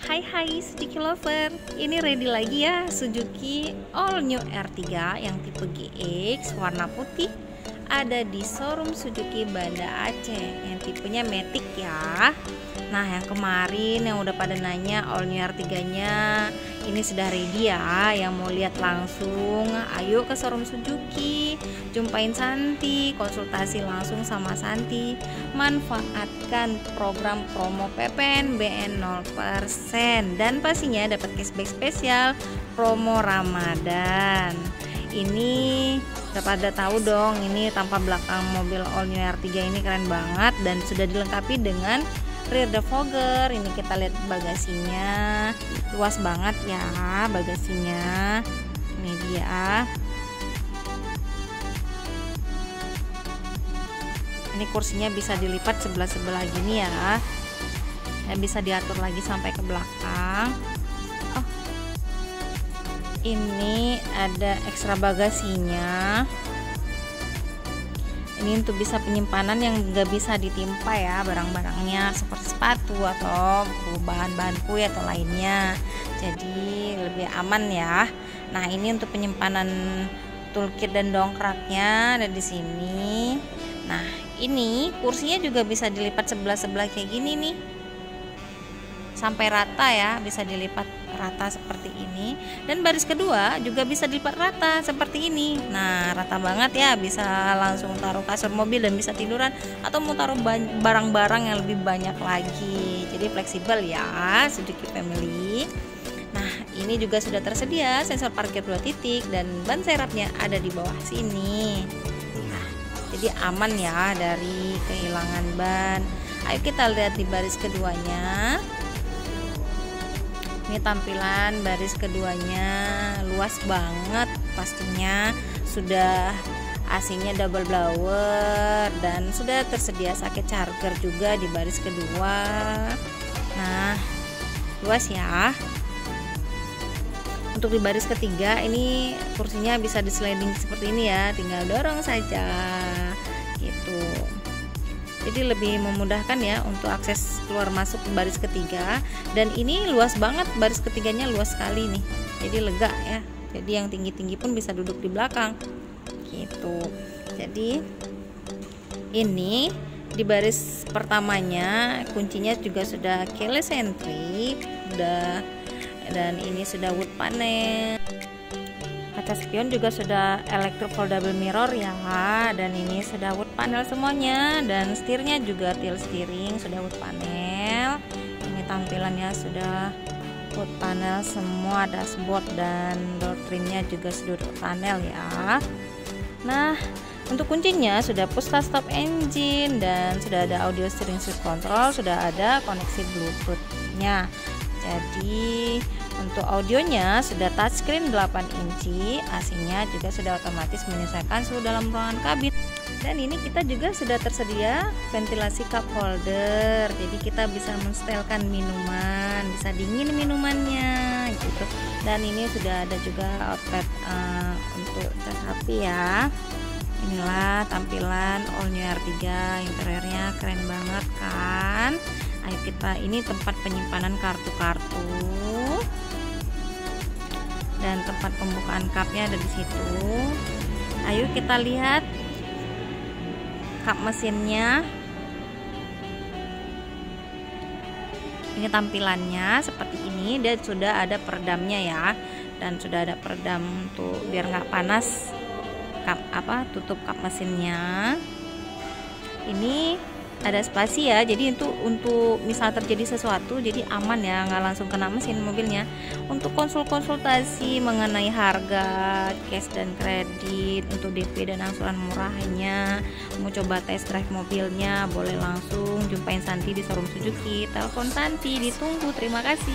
Hai Suzuki lover, ini ready lagi ya Suzuki All New R3 yang tipe GX warna putih. Ada di showroom Suzuki Banda Aceh yang tipenya Matic ya. Nah, yang kemarin yang udah pada nanya All New R3 nya ini sudah ready ya. Yang mau lihat langsung ayo ke showroom Suzuki, jumpain Santi, konsultasi langsung sama Santi, manfaatkan program promo PPNBM 0% dan pastinya dapat cashback spesial promo Ramadan. Ini udah pada tahu dong, ini tampak belakang mobil All New R3 ini keren banget dan sudah dilengkapi dengan rear defogger. Ini kita lihat bagasinya, luas banget ya bagasinya. Ini dia. Ini kursinya bisa dilipat sebelah-sebelah gini ya. Bisa diatur lagi sampai ke belakang. Ini ada ekstra bagasinya. Ini untuk bisa penyimpanan yang nggak bisa ditimpa ya barang-barangnya seperti sepatu atau bahan-bahan kue atau lainnya. Jadi lebih aman ya. Nah, ini untuk penyimpanan toolkit dan dongkraknya ada di sini. Nah, ini kursinya juga bisa dilipat sebelah-sebelah kayak gini nih. Sampai rata ya, bisa dilipat rata seperti ini, dan baris kedua juga bisa dilipat rata seperti ini. Nah, rata banget ya, bisa langsung taruh kasur mobil dan bisa tiduran atau mau taruh barang-barang yang lebih banyak lagi. Jadi fleksibel ya Suzuki Family. Nah, ini juga sudah tersedia sensor parkir 2 titik dan ban serapnya ada di bawah sini. Nah, jadi aman ya dari kehilangan ban. Ayo kita lihat di baris keduanya. Ini tampilan baris keduanya, luas banget pastinya, sudah AC-nya double blower dan sudah tersedia soket charger juga di baris kedua. Nah, luas ya. Untuk di baris ketiga ini kursinya bisa di sliding seperti ini ya, tinggal dorong saja gitu. Jadi lebih memudahkan ya untuk akses keluar masuk ke baris ketiga, dan ini luas banget, baris ketiganya luas sekali nih, jadi lega ya. Jadi yang tinggi-tinggi pun bisa duduk di belakang gitu. Jadi ini di baris pertamanya kuncinya juga sudah keyless entry, dan ini sudah wood panel. Kaca spion juga sudah electro foldable mirror ya, dan ini sudah wood panel semuanya, dan setirnya juga tilt steering sudah wood panel. Ini tampilannya sudah wood panel semua, dashboard dan door trimnya juga sudah wood panel ya. Nah, untuk kuncinya sudah push start engine dan sudah ada audio steering shift control, sudah ada koneksi bluetoothnya. Jadi untuk audionya sudah touchscreen 8 inci, AC-nya juga sudah otomatis menyesuaikan suhu dalam ruangan kabin. Dan ini kita juga sudah tersedia ventilasi cup holder, jadi kita bisa mensetelkan minuman, bisa dingin minumannya gitu. Dan ini sudah ada juga outlet untuk cas HP ya. Inilah tampilan All New R3, interiornya keren banget kan. Ayo kita, ini tempat penyimpanan kartu-kartu dan tempat pembukaan cupnya ada di situ. Ayo kita lihat kap mesinnya. Ini tampilannya seperti ini, dan sudah ada peredamnya ya, dan sudah ada peredam tuh biar nggak panas tutup kap mesinnya. Ini ada spasi ya, jadi itu untuk misal terjadi sesuatu jadi aman ya, nggak langsung kena mesin mobilnya. Untuk konsultasi mengenai harga cash dan kredit, untuk DP dan angsuran murahnya, mau coba test drive mobilnya, boleh langsung jumpain Santi di showroom Suzuki. Telepon Santi, ditunggu. Terima kasih.